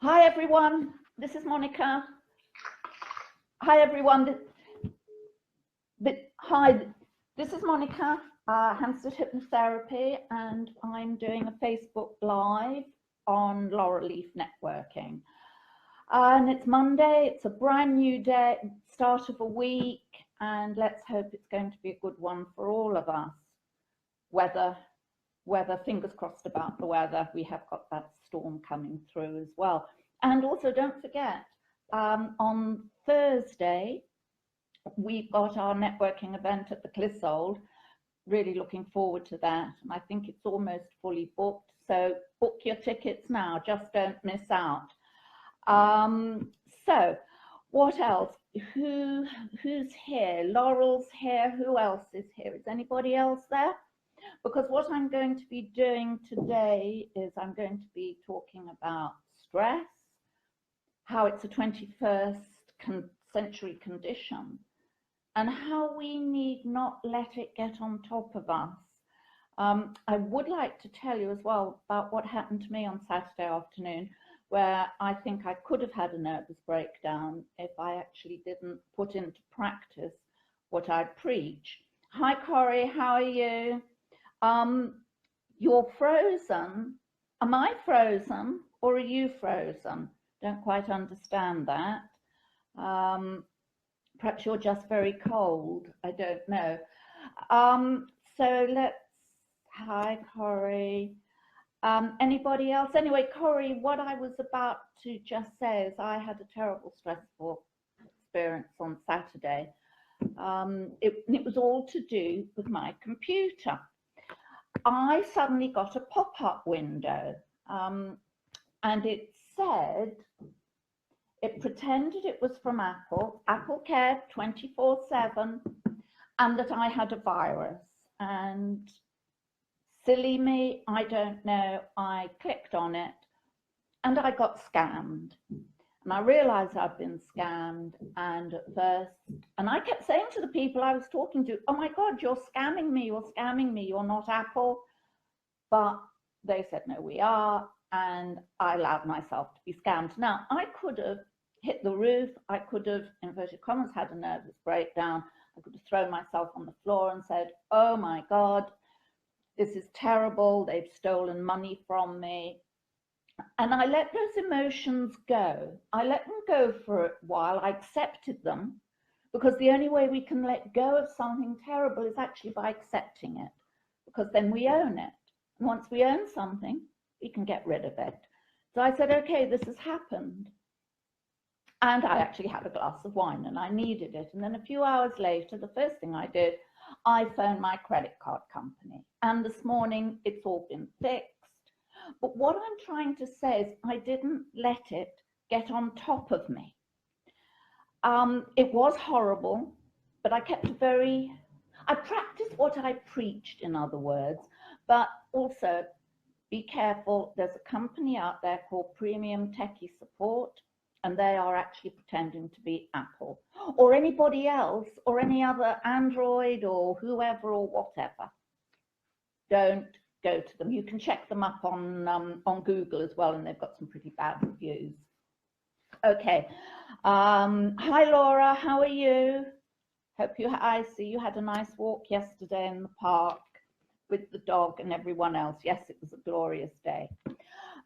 Hi everyone, this is Monica. Hi everyone, this is Monica, Hampstead Hypnotherapy, and I'm doing a Facebook Live on Laurel Leaf Networking. And it's Monday, it's a brand new day, start of a week, and let's hope it's going to be a good one for all of us. Weather, fingers crossed about the weather. We have got that storm coming through as well. And also don't forget, on Thursday, we've got our networking event at the Clissold. Really looking forward to that. And I think it's almost fully booked. So book your tickets now, just don't miss out. So what else? Who's here? Laurel's here. Who else is here? Is anybody else there? Because what I'm going to be doing today is I'm going to be talking about stress, how it's a 21st century condition, and how we need not let it get on top of us. I would like to tell you as well about what happened to me on Saturday afternoon, where I think I could have had a nervous breakdown if I actually didn't put into practice what I preach. Hi Corey, how are you? You're frozen. Am I frozen or are you frozen? Don't quite understand that. Perhaps you're just very cold. I don't know. So hi Corey. Anybody else? Anyway, Corey, what I was about to just say is I had a terrible stressful experience on Saturday. It was all to do with my computer. I suddenly got a pop-up window and it said, it pretended it was from Apple cared 24/7, and that I had a virus. And silly me, I don't know, I clicked on it and I got scammed. And I realized I'd been scammed, and at first, and I kept saying to the people I was talking to, oh my God, you're scamming me, you're not Apple. But they said, no, we are, and I allowed myself to be scammed. Now, I could have hit the roof, I could have, in inverted commas, had a nervous breakdown, I could have thrown myself on the floor and said, oh my God, this is terrible, they've stolen money from me. And I let those emotions go. I let them go for a while. I accepted them, because the only way we can let go of something terrible is actually by accepting it, because then we own it. And once we own something, we can get rid of it. So I said, okay, this has happened. And I actually had a glass of wine and I needed it. And then a few hours later, the first thing I did, I phoned my credit card company. And this morning, it's all been fixed. But what I'm trying to say is I didn't let it get on top of me. It was horrible, but I practiced what I preached, in other words, but also be careful. There's a company out there called Premium Techie Support, and they are actually pretending to be Apple or anybody else or any other Android or whoever or whatever. Don't go to them. You can check them up on Google as well, and they've got some pretty bad reviews. Okay. Hi Laura, how are you? I see you had a nice walk yesterday in the park with the dog and everyone else. Yes, it was a glorious day.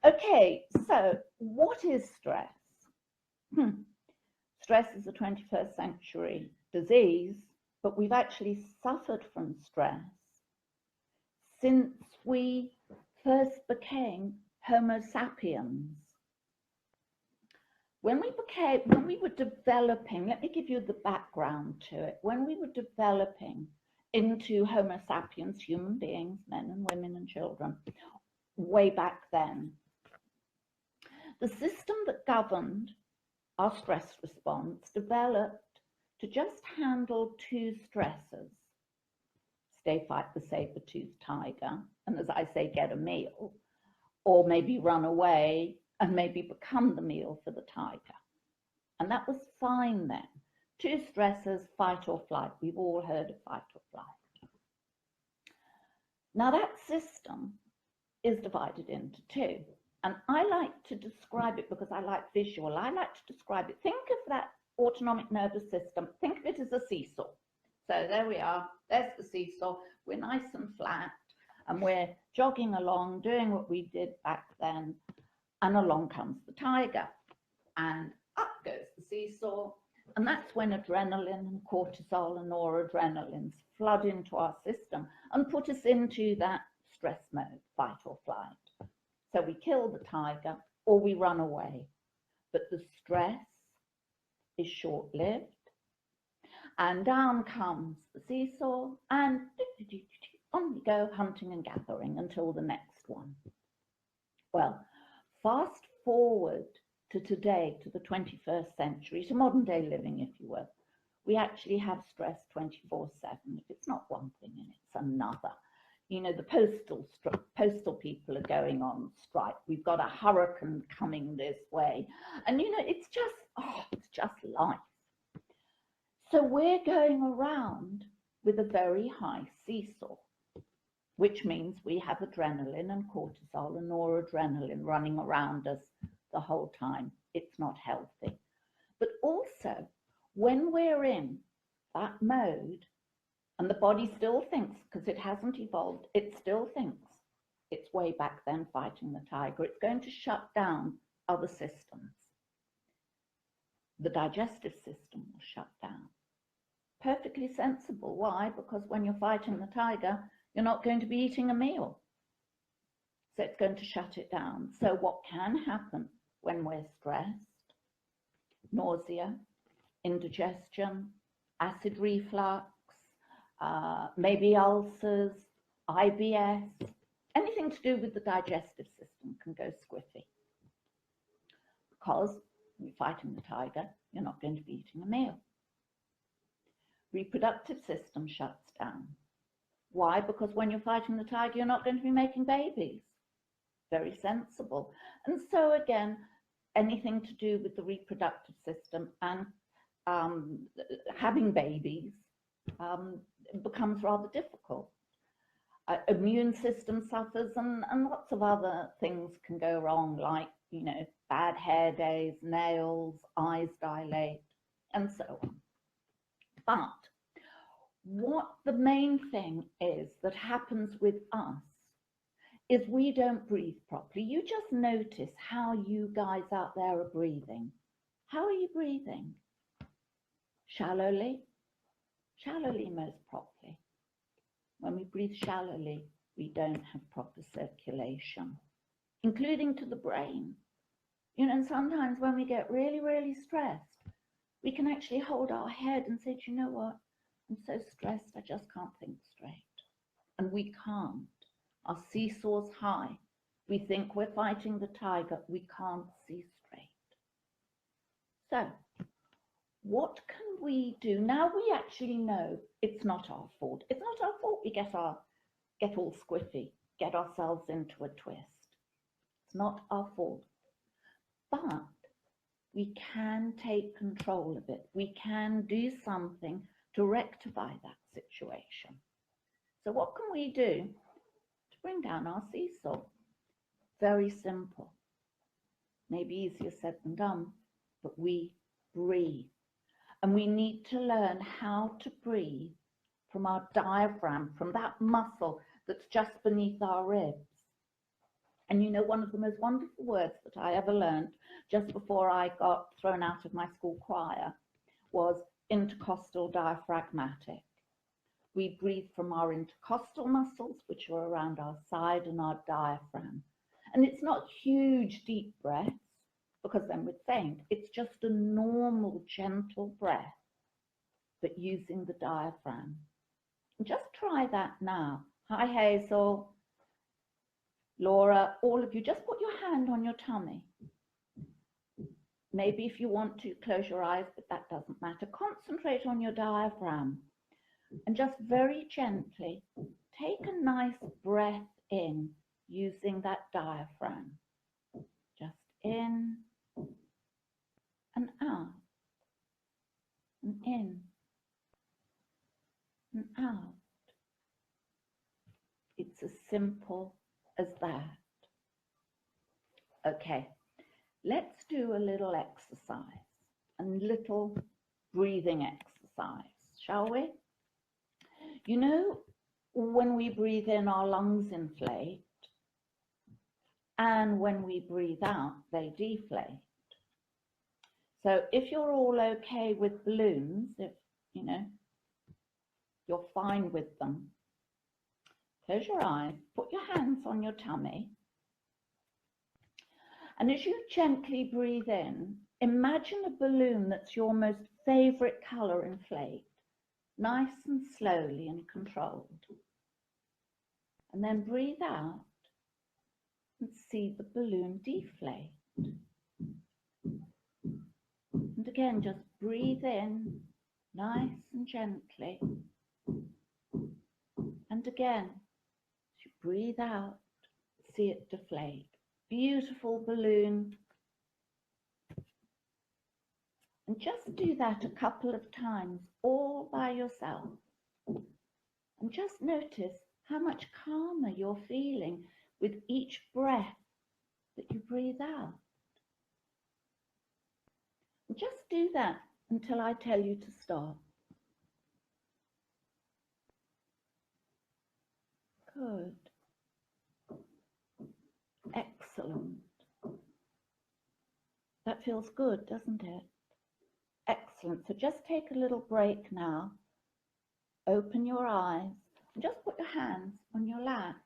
Okay, so what is stress? Stress is a 21st century disease, but we've actually suffered from stress since we first became Homo sapiens. When we were developing, let me give you the background to it. When we were developing into Homo sapiens, human beings, men and women and children, way back then, the system that governed our stress response developed to just handle two stresses. Stay, fight the saber-toothed tiger, and as I say, get a meal, or maybe run away and maybe become the meal for the tiger. And that was fine then. Two stresses, fight or flight. We've all heard of fight or flight. Now that system is divided into two. And I like to describe it because I like visual. I like to describe it. Think of that autonomic nervous system. Think of it as a seesaw. So there we are. There's the seesaw. We're nice and flat, and we're jogging along, doing what we did back then. And along comes the tiger, and up goes the seesaw. And that's when adrenaline and cortisol and noradrenalines flood into our system and put us into that stress mode, fight or flight. So we kill the tiger or we run away. But the stress is short-lived. And down comes the seesaw, and on we go, hunting and gathering until the next one. Well, fast forward to today, to the 21st century, to modern day living, if you will. We actually have stress 24/7. If it's not one thing, and it's another. You know, the postal people are going on strike. We've got a hurricane coming this way. And, you know, it's just life. So we're going around with a very high seesaw, which means we have adrenaline and cortisol and noradrenaline running around us the whole time. It's not healthy. But also, when we're in that mode, and the body still thinks, because it hasn't evolved, it still thinks it's way back then fighting the tiger, it's going to shut down other systems. The digestive system will shut down. Perfectly sensible. Why? Because when you're fighting the tiger, you're not going to be eating a meal. So it's going to shut it down. So what can happen when we're stressed? Nausea, indigestion, acid reflux, maybe ulcers, IBS, anything to do with the digestive system can go squiffy. Because you're fighting the tiger, you're not going to be eating a meal. Reproductive system shuts down. Why? Because when you're fighting the tiger, you're not going to be making babies. Very sensible. And so again, anything to do with the reproductive system and having babies becomes rather difficult. Immune system suffers, and lots of other things can go wrong, like, you know, bad hair days, nails, eyes dilate, and so on. But what the main thing is that happens with us is we don't breathe properly. You just notice how you guys out there are breathing. How are you breathing? Shallowly? Shallowly most properly. When we breathe shallowly, we don't have proper circulation, including to the brain. You know, and sometimes when we get really, really stressed, we can actually hold our head and say, do you know what? I'm so stressed, I just can't think straight. And we can't. Our seesaw's high. We think we're fighting the tiger. We can't see straight. So, what can we do? Now we actually know it's not our fault. It's not our fault we get all squiffy, get ourselves into a twist. It's not our fault. But we can take control of it. We can do something to rectify that situation. So what can we do to bring down our seesaw? Very simple. Maybe easier said than done, but we breathe. And we need to learn how to breathe from our diaphragm, from that muscle that's just beneath our ribs. And you know, one of the most wonderful words that I ever learned just before I got thrown out of my school choir was intercostal diaphragmatic. We breathe from our intercostal muscles, which are around our side, and our diaphragm. And it's not huge, deep breaths, because then we'd faint. It's just a normal, gentle breath, but using the diaphragm. And just try that now. Hi, Hazel, Laura, all of you, just put your hand on your tummy. Maybe if you want to, close your eyes, but that doesn't matter. Concentrate on your diaphragm and just very gently take a nice breath in using that diaphragm. Just in and out, and in and out. It's as simple as that. Okay, let's do a little exercise, a little breathing exercise, shall we? You know, when we breathe in, our lungs inflate, and when we breathe out, they deflate. So if you're all okay with balloons, if you know you're fine with them, close your eyes, put your hands on your tummy, and as you gently breathe in, imagine a balloon that's your most favorite color inflate, nice and slowly and controlled. And then breathe out and see the balloon deflate. And again, just breathe in, nice and gently. And again, as you breathe out, see it deflate. Beautiful balloon. And just do that a couple of times, all by yourself. And just notice how much calmer you're feeling with each breath that you breathe out. And just do that until I tell you to stop. Good. Excellent. That feels good, doesn't it? Excellent. So just take a little break now. Open your eyes and just put your hands on your lap.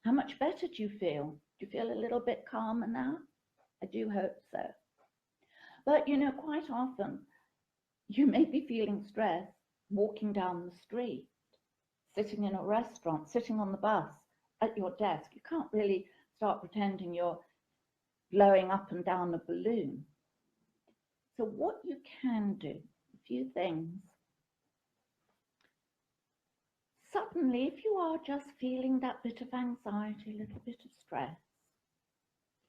How much better do you feel? Do you feel a little bit calmer now? I do hope so. But you know, quite often you may be feeling stress walking down the street, sitting in a restaurant, sitting on the bus, at your desk. You can't really start pretending you're blowing up and down a balloon. So what you can do, a few things. Suddenly, if you are just feeling that bit of anxiety, a little bit of stress,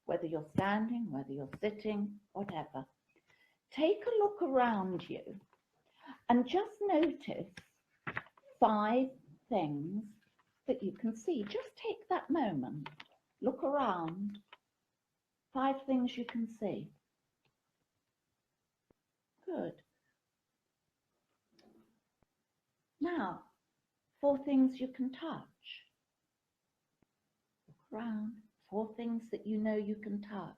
whether you're standing, whether you're sitting, whatever, take a look around you and just notice 5 things that you can see. Just take that moment, look around, 5 things you can see. Good. Now, 4 things you can touch. Look around, 4 things that you know you can touch.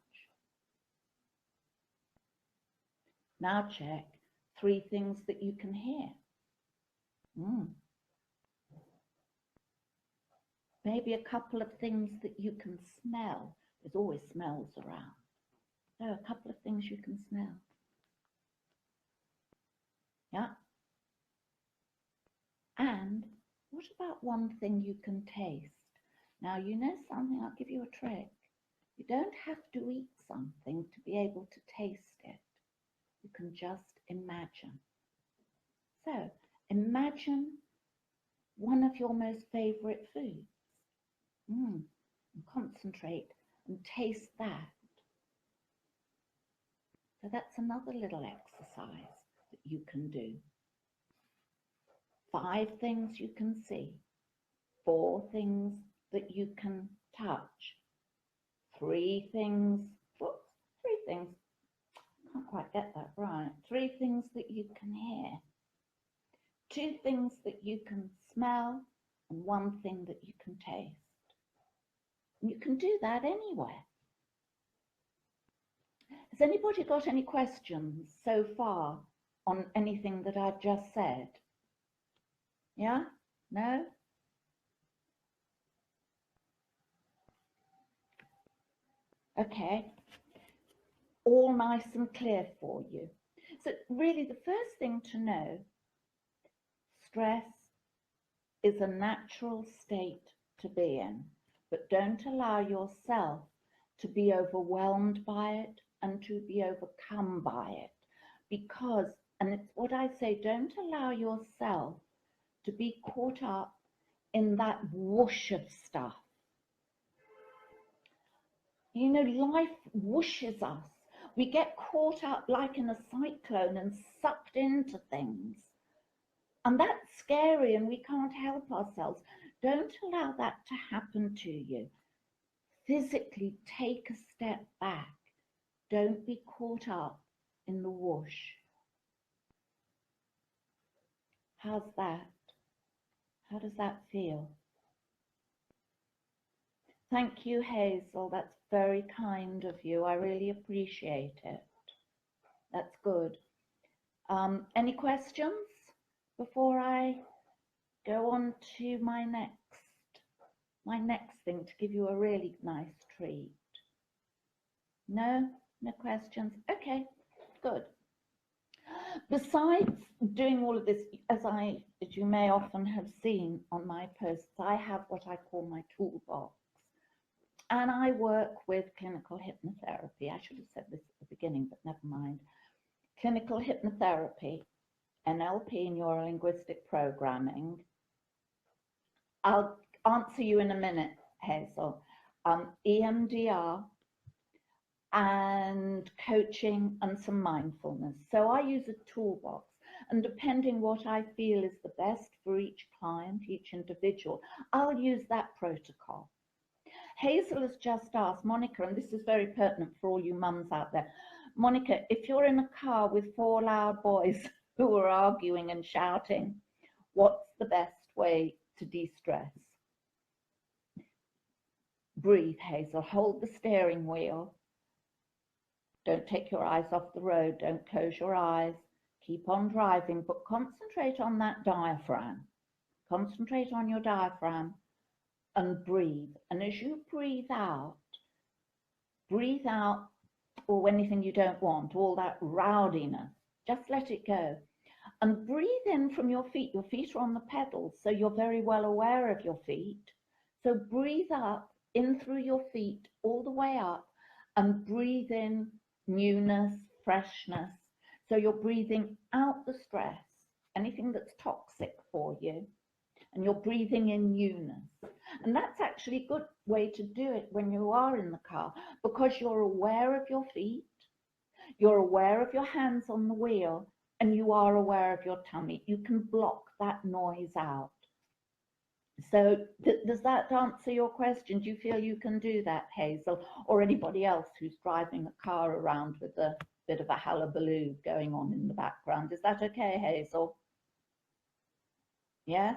Now check 3 things that you can hear. Maybe a couple of things that you can smell. There's always smells around. So a couple of things you can smell. Yeah. And what about one thing you can taste? Now, you know something, I'll give you a trick. You don't have to eat something to be able to taste it. You can just imagine. So, imagine one of your most favorite foods. And concentrate and taste that. So that's another little exercise that you can do. 5 things you can see, 4 things that you can touch, 3 things, can't quite get that right, 3 things that you can hear, 2 things that you can smell, and 1 thing that you can taste. And you can do that anywhere. Has anybody got any questions so far on anything that I've just said? Yeah? No? Okay. All nice and clear for you. So really the first thing to know, stress is a natural state to be in, but don't allow yourself to be overwhelmed by it and to be overcome by it. Because, and it's what I say, don't allow yourself to be caught up in that whoosh of stuff. You know, life whooshes us. We get caught up like in a cyclone and sucked into things. And that's scary and we can't help ourselves. Don't allow that to happen to you. physically take a step back. Don't be caught up in the whoosh. How's that? How does that feel? Thank you, Hazel. That's very kind of you. I really appreciate it. That's good. Any questions before I go on to my next thing to give you a really nice treat? No? No questions? Okay, good. Besides doing all of this, as you may often have seen on my posts, I have what I call my toolbox. And I work with clinical hypnotherapy. I should have said this at the beginning, but never mind. Clinical hypnotherapy, NLP, neuro-linguistic programming. I'll answer you in a minute, Hazel. EMDR, and coaching, and some mindfulness. So I use a toolbox, and depending what I feel is the best for each client, each individual, I'll use that protocol. Hazel has just asked Monica, and this is very pertinent for all you mums out there. Monica, if you're in a car with 4 loud boys who are arguing and shouting, what's the best way to de-stress? Breathe, Hazel. Hold the steering wheel. Don't take your eyes off the road. Don't close your eyes. Keep on driving, but concentrate on that diaphragm. Concentrate on your diaphragm and breathe. And as you breathe out or anything you don't want, all that rowdiness, just let it go. And breathe in from your feet. Your feet are on the pedals, so you're very well aware of your feet. So breathe up, in through your feet, all the way up, and breathe in newness, freshness. So you're breathing out the stress, anything that's toxic for you, and you're breathing in newness. And that's actually a good way to do it when you are in the car, because you're aware of your feet, you're aware of your hands on the wheel, and you are aware of your tummy. You can block that noise out. So does that answer your question? Do you feel you can do that, Hazel, or anybody else who's driving a car around with a bit of a hullabaloo going on in the background? Is that okay, Hazel? Yes?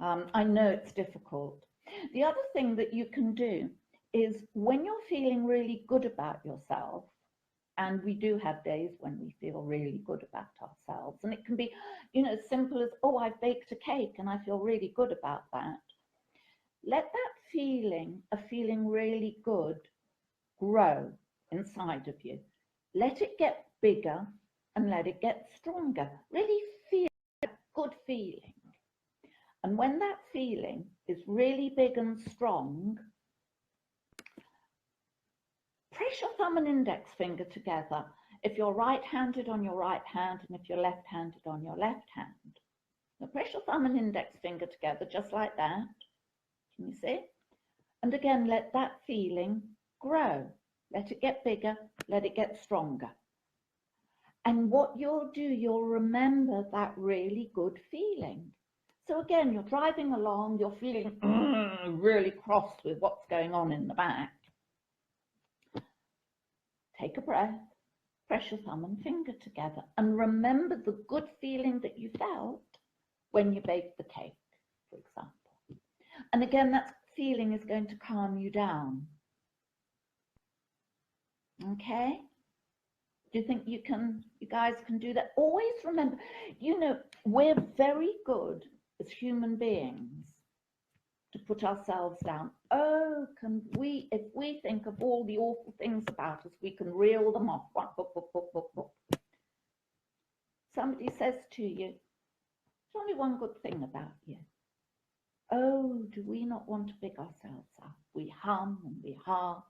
I know it's difficult. The other thing that you can do is when you're feeling really good about yourself, and we do have days when we feel really good about ourselves, and it can be, as simple as, oh, I've baked a cake and I feel really good about that. Let that feeling of feeling really good grow inside of you. Let it get bigger and let it get stronger. Really feel that good feeling. And when that feeling is really big and strong, press your thumb and index finger together. If you're right-handed, on your right hand, and if you're left-handed, on your left hand. Now press your thumb and index finger together, just like that. Can you see? And again, let that feeling grow. Let it get bigger, let it get stronger. And what you'll do, you'll remember that really good feeling. So again, you're driving along, you're feeling really cross with what's going on in the back. Take a breath, press your thumb and finger together, and remember the good feeling that you felt when you baked the cake, for example. And again, that feeling is going to calm you down. Okay? Do you think you guys can do that? Always remember, we're very good as human beings to put ourselves down. Oh, if we think of all the awful things about us, we can reel them off. Somebody says to you, there's only one good thing about you. Oh, do we not want to pick ourselves up? We hum and we ha,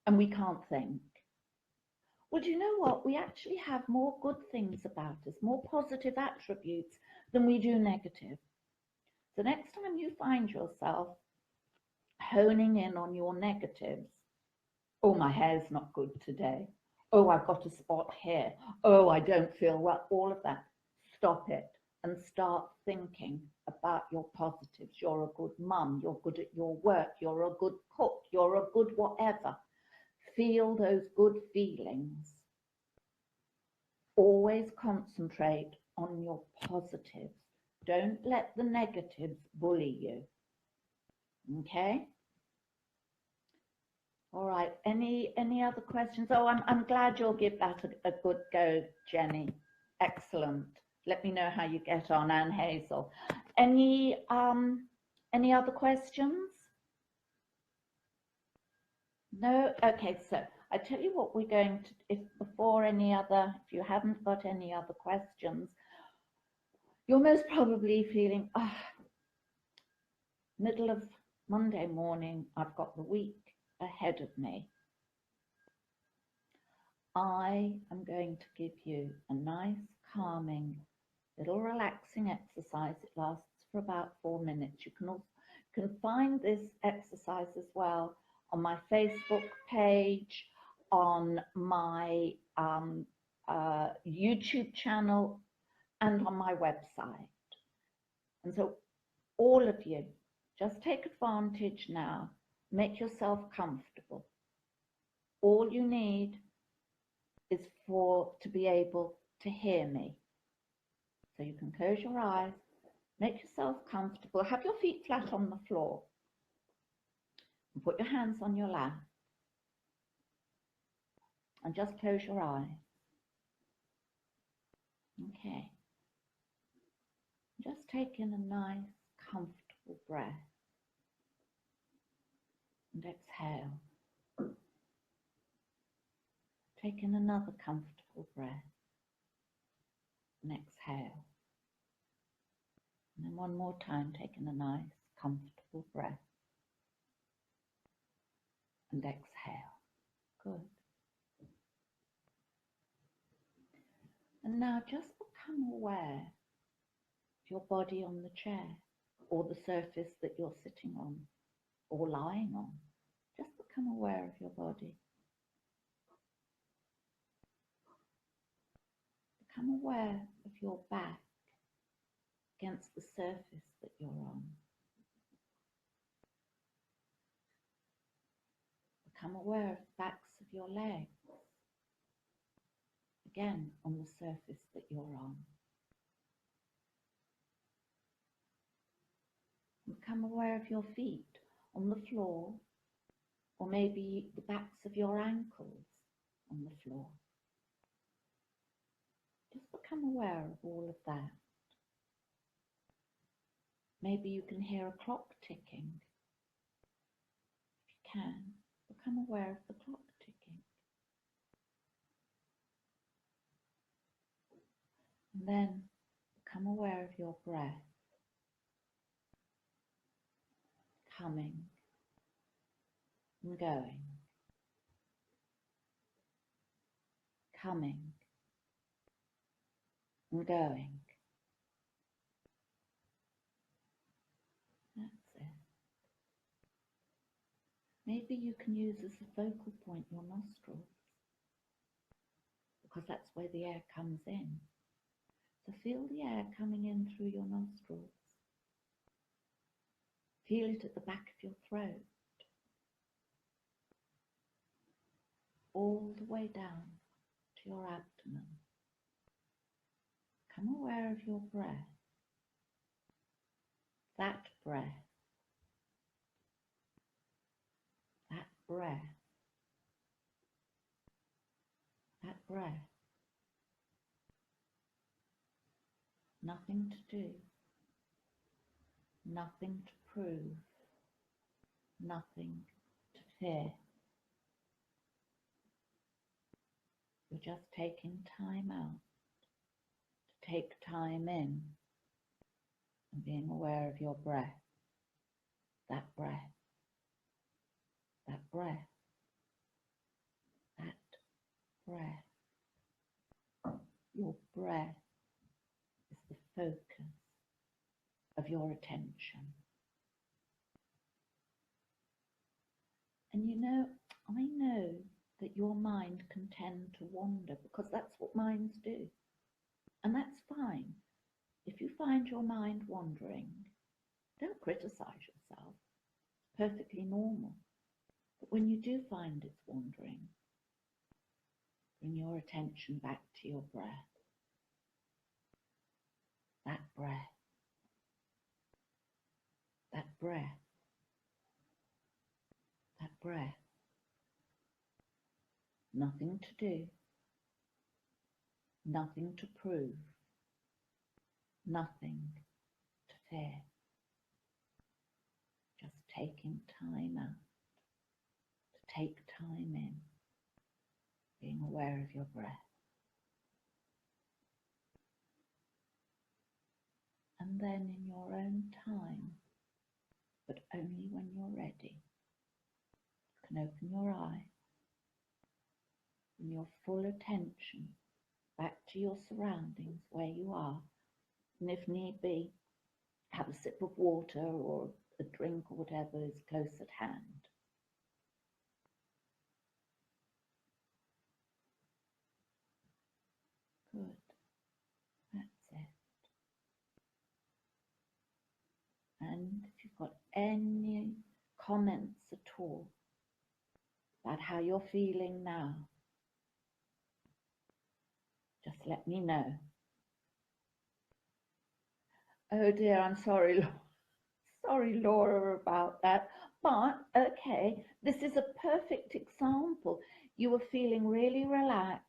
and we can't think. Well, do you know what? We actually have more good things about us, more positive attributes than we do negative. So next time you find yourself honing in on your negatives, oh, my hair's not good today. Oh, I've got a spot here. Oh, I don't feel well. All of that. Stop it and start thinking, about your positives. You're a good mum, you're good at your work, you're a good cook, you're a good whatever. Feel those good feelings. Always concentrate on your positives. Don't let the negatives bully you. Okay? All right. Any other questions? Oh, I'm glad you'll give that a good go, Jenny. Excellent. Let me know how you get on, Anne Hazel. Any other questions? No? Okay, so I tell you what we're going to, if you haven't got any other questions, you're most probably feeling, middle of Monday morning, I've got the week ahead of me. I am going to give you a nice, calming, little relaxing exercise. It lasts for about 4 minutes. You can find this exercise as well on my Facebook page, on my YouTube channel, and on my website. And so all of you, just take advantage now. Make yourself comfortable. All you need is to be able to hear me. So you can close your eyes, make yourself comfortable, have your feet flat on the floor, and put your hands on your lap, and just close your eyes. Okay. Just take in a nice, comfortable breath, and exhale. Take in another comfortable breath, and exhale. And then one more time, take in a nice, comfortable breath, and exhale. Good. And now just become aware of your body on the chair, or the surface that you're sitting on, or lying on. Just become aware of your body. Become aware of your back against the surface that you're on. Become aware of the backs of your legs, again on the surface that you're on. Become aware of your feet on the floor, or maybe the backs of your ankles on the floor. Just become aware of all of that. Maybe you can hear a clock ticking. If you can, become aware of the clock ticking. And then become aware of your breath, coming and going, coming and going. That's it. Maybe you can use as a focal point your nostrils, because that's where the air comes in. So feel the air coming in through your nostrils. Feel it at the back of your throat, all the way down to your abdomen. Become aware of your breath, that breath, that breath, that breath. Nothing to do, nothing to prove, nothing to fear. You're just taking time out to take time in and being aware of your breath, that breath, that breath, that breath. Your breath is the focus of your attention. And you know, I know that your mind can tend to wander, because that's what minds do. And that's fine. if you find your mind wandering, don't criticize yourself. It's perfectly normal. But when you do find it's wandering, bring your attention back to your breath. That breath. That breath. That breath. Nothing to do. Nothing to prove. Nothing to fear. Just taking time out. To take time in. Being aware of your breath. And then in your own time, but only when you're ready, you can open your eye, bring your full attention back to your surroundings where you are, and if need be, have a sip of water or a drink or whatever is close at hand. Good. That's it. And if you've got any comments at all about how you're feeling now, just let me know. Oh dear, I'm sorry, sorry, Laura, about that. But okay, this is a perfect example. You were feeling really relaxed,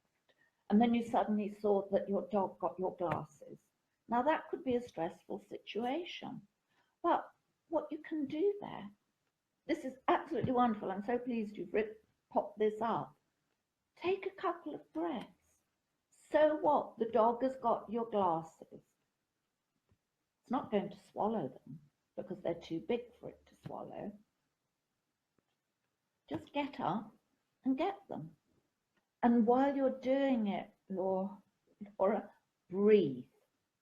and then you suddenly saw that your dog got your glasses. Now that could be a stressful situation. But what you can do there, this is absolutely wonderful. I'm so pleased you've popped this up. Take a couple of breaths. So what? The dog has got your glasses. It's not going to swallow them because they're too big for it to swallow. Just get up and get them. And while you're doing it, Laura, breathe.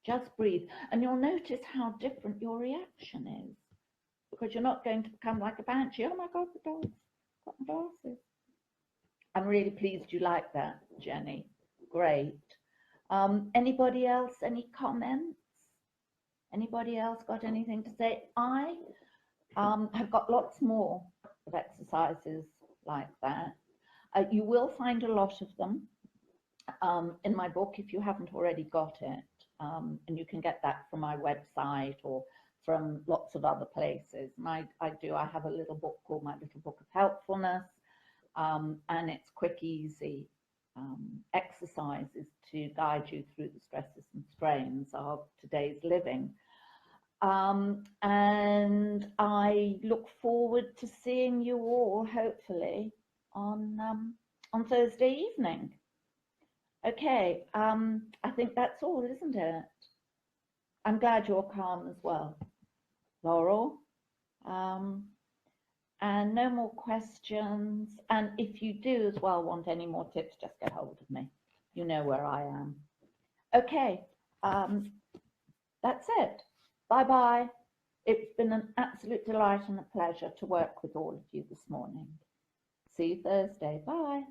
Just breathe. And you'll notice how different your reaction is. Because you're not going to become like a banshee. Oh my God, the dog's got my glasses. I'm really pleased you like that, Jenny. Great. Anybody else, any comments? Anybody else got anything to say? I have got lots more of exercises like that. You will find a lot of them in my book if you haven't already got it. And you can get that from my website or from lots of other places. And I have a little book called My Little Book of Helpfulness, and it's quick, easy exercises to guide you through the stresses and strains of today's living. And I look forward to seeing you all, hopefully, on Thursday evening. Okay, I think that's all, isn't it? I'm glad you're calm as well, Laurel. And no more questions. And if you do as well want any more tips, just get hold of me. You know where I am. Okay, that's it. Bye-bye. It's been an absolute delight and a pleasure to work with all of you this morning. See you Thursday. Bye.